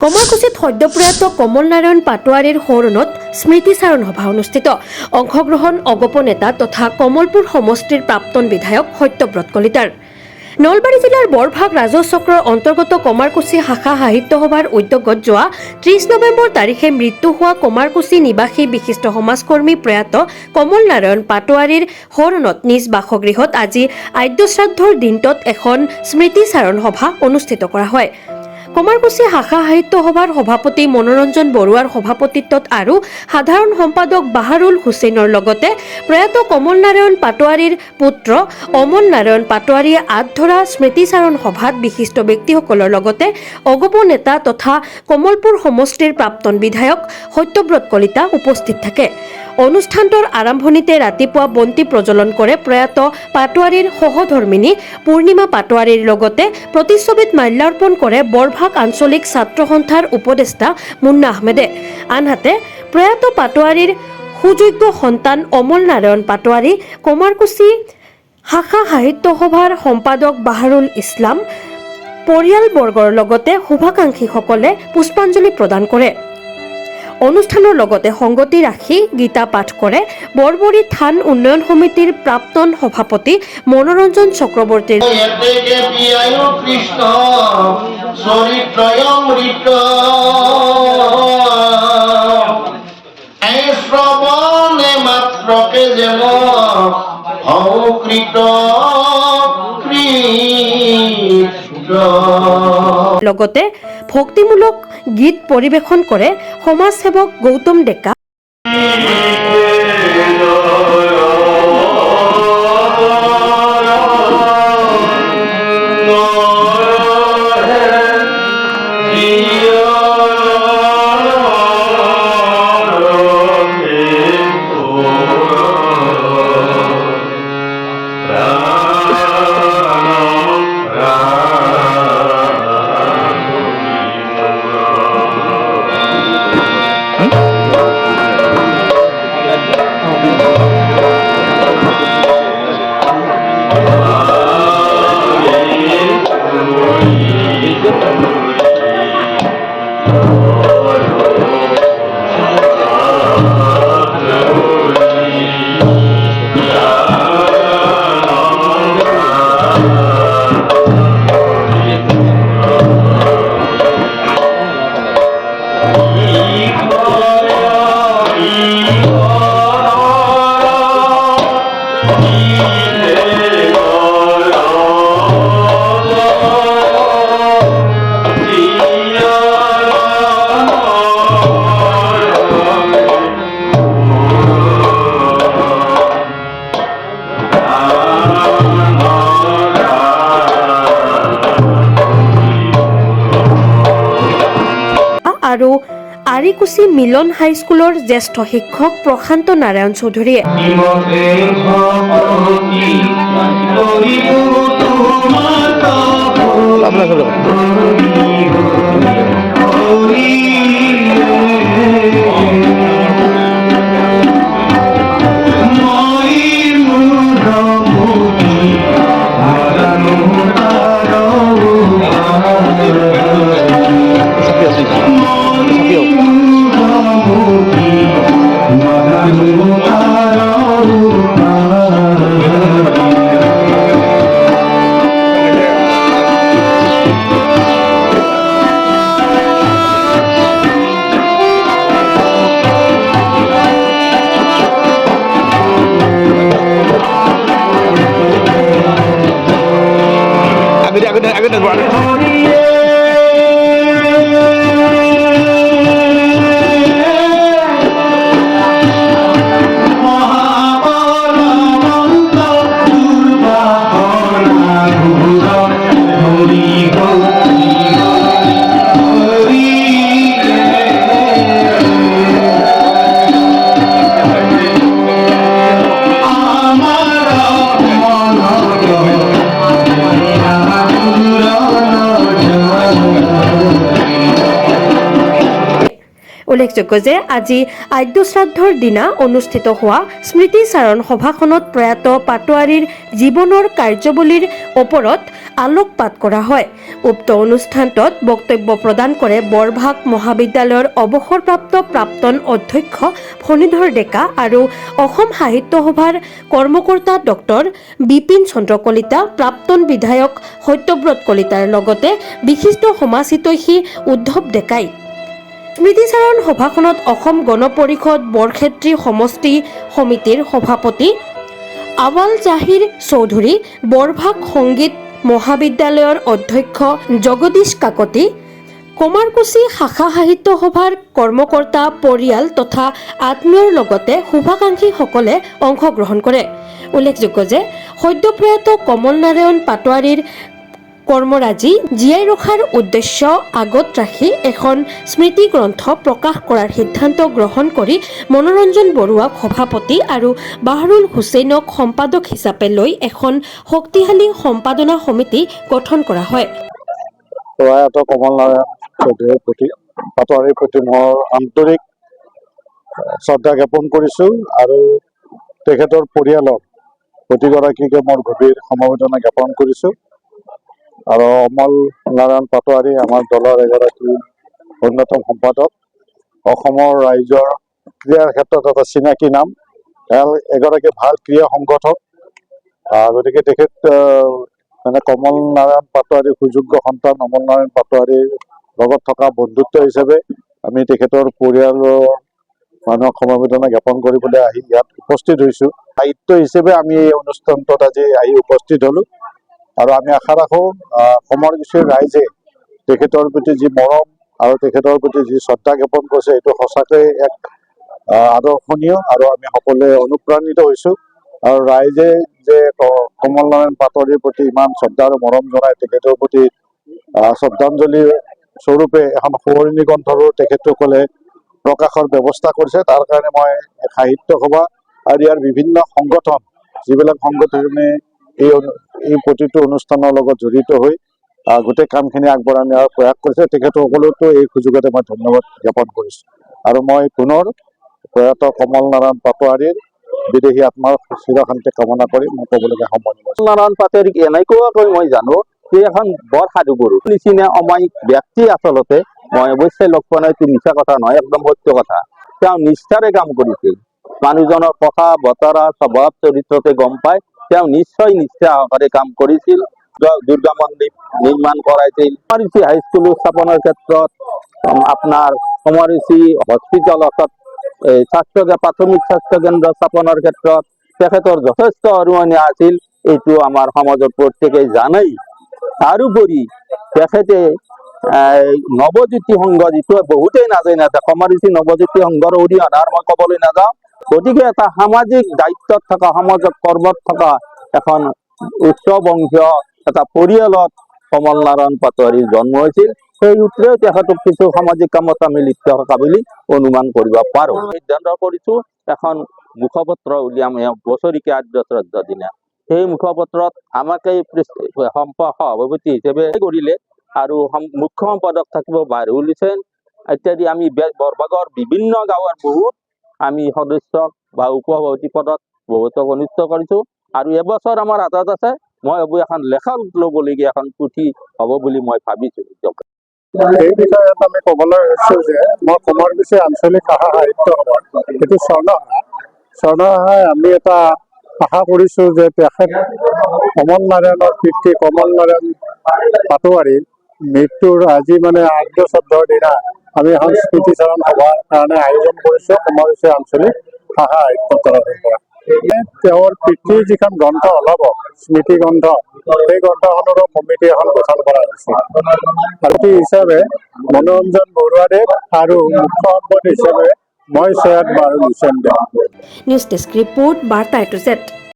কমাৰকুছিত সদ্যপ্ৰয়াত কমল নাৰায়ণ পাটোৱাৰীৰ সোঁৱৰণত স্মৃতিচাৰণ সভা অনুষ্ঠিত। অংশগ্ৰহণ অগপ নেতা তথা কমলপুৰ সমষ্টিৰ প্ৰাক্তন বিধায়ক সত্যব্ৰত কলিতাৰ। নলবাৰী জিলাৰ বৰভাগ ৰাজহ চক্ৰৰ অন্তৰ্গত কমাৰকুছি শাখা সাহিত্য সভাৰ উদ্যোগত যোৱা 30 নৱেম্বৰ তাৰিখে মৃত্যু হোৱা কমাৰকুছি নিবাসী বিশিষ্ট সমাজকৰ্মী প্ৰয়াত কমল নাৰায়ণ পাটোৱাৰীৰ সোঁৱৰণত নিজ বাসগৃহত আজি আদ্যশ্ৰাদ্ধৰ দিনটোত এখন স্মৃতিচাৰণ সভা অনুষ্ঠিত কৰা হয়। কমাৰকুছি শাখা সাহিত্য সভাৰ সভাপতি মনোৰঞ্জন বৰুৱাৰ সভাপতিত্বত আৰু সাধাৰণ সম্পাদক বাহাৰুল হুছেইনৰ লগতে প্ৰয়াত কমল নাৰায়ণ পাটোৱাৰীৰ পুত্ৰ অমল নাৰায়ণ পাটোৱাৰীয়ে আঁত ধৰা স্মৃতিচাৰণ সভাত বিশিষ্ট ব্যক্তিসকলৰ লগতে অগপ নেতা তথা কমলপুৰ সমষ্টিৰ প্ৰাক্তন বিধায়ক সত্যব্ৰত কলিতা উপস্থিত থাকে। অনুষ্ঠানটোৰ আৰম্ভণিতে ৰাতিপুৱা বন্তি প্ৰজ্বলন কৰে প্ৰয়াত পাটোৱাৰীৰ সহধৰ্মিনী পূৰ্ণিমা পাটোৱাৰীৰ লগতে প্ৰতিচ্ছবিত মাল্যাৰ্পণ কৰে বৰভাগ আঞ্চলিক ছাত্ৰ সন্থাৰ উপদেষ্টা মুন্না আহমেদে। আনহাতে প্ৰয়াত পাটোৱাৰীৰ সুযোগ্য সন্তান অমল নাৰায়ণ পাটোৱাৰী, কমাৰকুছি শাখা সাহিত্য সভাৰ সম্পাদক বাহাৰুল ইছলাম, পৰিয়ালবৰ্গৰ লগতে শুভাকাংক্ষীসকলে পুষ্পাঞ্জলি প্ৰদান কৰে। অনুষ্ঠানৰ লগতে সংগতি ৰাখি গীতা পাঠ কৰে বৰবৰী থান উন্নয়ন সমিতিৰ প্ৰাক্তন সভাপতি মনোৰঞ্জন চক্ৰৱৰ্তীৰ। লগতে ভক্তিমূলক গীত পৰিৱেশন কৰে সমাজসেৱক গৌতম ডেকা। আৰু আৰিকুছি মিলন হাইস্কুলৰ জ্যেষ্ঠ শিক্ষক প্ৰশান্ত নাৰায়ণ চৌধুৰীয়ে উল্লেখযোগ্য যে আজি আদ্য শ্ৰাদ্ধৰ দিনা অনুষ্ঠিত হোৱা স্মৃতিচাৰণ সভাখনত প্ৰয়াত পাটোৱাৰীৰ জীৱনৰ কাৰ্যৱলীৰ ওপৰত আলোকপাত কৰা হয়। উক্ত অনুষ্ঠানটোত বক্তব্য প্ৰদান কৰে বৰভাগ মহাবিদ্যালয়ৰ অৱসৰপ্ৰাপ্ত প্ৰাক্তন অধ্যক্ষ ফণীধৰ ডেকা আৰু অসম সাহিত্য সভাৰ কৰ্মকৰ্তা ডক্টৰ বিপিন চন্দ্ৰ কলিতা, প্ৰাক্তন বিধায়ক সত্যব্ৰত কলিতাৰ লগতে বিশিষ্ট সমাজহিতৈষী উদ্ধৱ ডেকাই। স্মৃতিচাৰণ সভাখনত অসম গণ পৰিষদ বৰক্ষেত্ৰী সমষ্টি সমিতিৰ সভাপতি আৱাল জাহিৰ চৌধুৰী, বৰভাগ সংগীত মহাবিদ্যালয়ৰ অধ্যক্ষ জগদীশ কাকতি, কমাৰকুছি শাখা সাহিত্য সভাৰ কৰ্মকৰ্তা, পৰিয়াল তথা আত্মীয়ৰ লগতে শুভাকাংক্ষীসকলে অংশগ্ৰহণ কৰে। উল্লেখযোগ্য যে সদ্যপ্ৰয়াত কমল নাৰায়ণ পাটোৱাৰীৰ কৰ্মৰাজি জীয়াই ৰখাৰ উদ্দেশ্য আগত ৰাখি এখন স্মৃতি গ্ৰন্থ প্ৰকাশ কৰাৰ সিদ্ধান্ত গ্ৰহণ কৰি মনোৰঞ্জন বৰুৱাক সভাপতি আৰু বাহৰুল হুছেইনক সম্পাদক হিচাপে লৈ এখন শক্তিশালী সম্পাদনা সমিতি গঠন কৰা হয়। প্ৰয়াত কমল নাৰায়ণ চৌধুৰীৰ প্ৰতি পাটোৱাৰীৰ প্ৰতি মোৰ আন্তৰিক শ্ৰদ্ধা জ্ঞাপন কৰিছোঁ আৰু তেখেতৰ পৰিয়ালৰ প্ৰতিগৰাকীকে মোৰ গভীৰ সমবেদনা জ্ঞাপন কৰিছোঁ। আৰু অমল নাৰায়ণ পাটোৱাৰী আমাৰ দলৰ এগৰাকী অন্যতম সম্পাদক, অসমৰ ৰাইজৰ ক্ৰীড়াৰ ক্ষেত্ৰত এটা চিনাকি নাম, এগৰাকী ভাল ক্ৰীড়া সংগঠক। গতিকে তেখেত মানে কমল নাৰায়ণ পাটোৱাৰীৰ সুযোগ্য সন্তান অমল নাৰায়ণ পাটোৱাৰীৰ লগত থকা বন্ধুত্ব হিচাপে আমি তেখেতৰ পৰিয়ালৰ মানুহক সমবেদনা জ্ঞাপন কৰিবলৈ আহি ইয়াত উপস্থিত হৈছোঁ। সাহিত্য হিচাপে আমি এই অনুষ্ঠানটোত আজি আহি উপস্থিত হ'লোঁ আৰু আমি আশা ৰাখোঁ কমাৰকুছিৰ ৰাইজে তেখেতৰ প্ৰতি যি মৰম আৰু তেখেতৰ প্ৰতি যি শ্ৰদ্ধা জ্ঞাপন কৰিছে এইটো সঁচাকৈ এক আদৰ্শনীয় আৰু আমি সকলোৱে অনুপ্ৰাণিত হৈছোঁ। আৰু ৰাইজে যে কমল নাৰায়ণ পাটোৱাৰীৰ প্ৰতি ইমান শ্ৰদ্ধা আৰু মৰম জনাই তেখেতৰ প্ৰতি শ্ৰদ্ধাঞ্জলি স্বৰূপে এখন সোঁৱৰণি গ্ৰন্থৰো তেখেতসকলে প্ৰকাশৰ ব্যৱস্থা কৰিছে। তাৰ কাৰণে মই সাহিত্য সভা আৰু ইয়াৰ বিভিন্ন সংগঠন, যিবিলাক সংগঠনে এই প্ৰতিটো অনুষ্ঠানৰ লগত জড়িত হৈ গোটেই কামখিনি আগবঢ়াই নিয়াৰ প্ৰয়াস কৰিছে, তেখেতসকলকো এই সুযোগতে মই ধন্যবাদ জ্ঞাপন কৰিছোঁ। আৰু মই পুনৰ প্ৰয়াত কমল নাৰায়ণ পাটোৱাৰীৰ বিদেহী আত্মাৰ চিৰশান্তি কামনা কৰি মই ক'বলগীয়া সময় কমল নাৰায়ণ পাটোৱাৰীক এনেকুৱাকৈ মই জানো যে এখন বৰ সাধুগুৰু নিচিনা অমায়িক ব্যক্তি। আচলতে মই অৱশ্যে লগ পোৱা নাই, এইটো মিছা কথা নহয়, একদম সত্য কথা। তেওঁ নিষ্ঠাৰে কাম কৰিছিল, মানুহজনৰ কথা বতৰা স্বভাৱ চৰিত্ৰতে গম পায় তেওঁ নিশ্চয় নিষ্ঠা সহকাৰে কাম কৰিছিল। দুৰ্গা মন্দিৰ নিৰ্মাণ কৰাইছিল, কমাৰকুছি হাইস্কুল স্থাপনৰ ক্ষেত্ৰত, আপোনাৰ কমাৰকুছি হস্পিটেল অৰ্থাৎ প্ৰাথমিক স্বাস্থ্য কেন্দ্ৰ স্থাপনৰ ক্ষেত্ৰত তেখেতৰ যথেষ্ট অৰিহণা আছিল। এইটো আমাৰ সমাজৰ প্ৰত্যেকেই জানেই। তাৰোপৰি তেখেতে নৱজ্যোতি সংঘ, যিটো বহুতেই নাজানে, কমাৰকুছি নৱজ্যোতি সংঘৰ অৰিহণাৰ মই ক'বলৈ নাযাওঁ। গতিকে এটা সামাজিক দায়িত্বত থকা, সমাজত কৰ্মত থকা এখন উচ্চ বংশীয় এটা পৰিয়ালত কমল নাৰায়ণ পাটোৱাৰীৰ জন্ম হৈছিল। সেই সূত্ৰেও তেখেতক কিছু সামাজিক কামত আমি লিপ্ত থকা বুলি অনুমান কৰিব পাৰোঁ। সিদ্ধান্ত কৰিছোঁ এখন মুখপত্ৰ উলিয়াম বছৰিকীয়া আদ্য শ্ৰাদ্ধৰ দিনা। সেই মুখপত্ৰত আমাকেই সভাপতি হিচাপে কৰিলে আৰু মুখ্য সম্পাদক থাকিব বাহৰুল হুছেইন ইত্যাদি। আমি বৰভাগৰ বিভিন্ন গাঁৱৰ বহুত আমি সদস্যক বা উপসভাপতি পদত বহুতক অনুষ্ঠিত কৰিছোঁ। আৰু এবছৰ আমাৰ হাতত আছে, মই ভাবোঁ এখন লেখা ল'বলগীয়া এখন পুথি হ'ব বুলি মই ভাবিছোঁ। এই বিষয়ত আমি ক'বলৈ হৈছোঁ যে মই কমাৰকুছি আঞ্চলিক শাখা সাহিত্য সভাৰ এইটো স্বৰ্ণহাই আমি এটা আশা কৰিছোঁ যে তেখেত কমল নাৰায়ণৰ পিতৃ কমল নাৰায়ণ পাটোৱাৰীৰ মৃত্যুৰ আজি মানে আদ্য শ্ৰাদ্ধৰ দিনা আমি এখন স্মৃতিচাৰণ সভাৰ কাৰণে আয়োজন কৰিছোঁ কমাৰকুছি আঞ্চলিক শাখা সাহিত্য তৰফৰ পৰা। তেওঁৰ পিতৃৰ যিখন গ্ৰন্থ ওলাব স্মৃতি গ্ৰন্থ, সেই গ্ৰন্থখনৰো কমিটি এখন গঠন কৰা হৈছে। সাহিত্যিক হিচাপে মনোৰঞ্জন বৰুৱাদেৱ আৰু মুখ্য সম্পাদক হিচাপে মই Syed Baharul Hussain. News desk report, বাৰ্তা A to Z।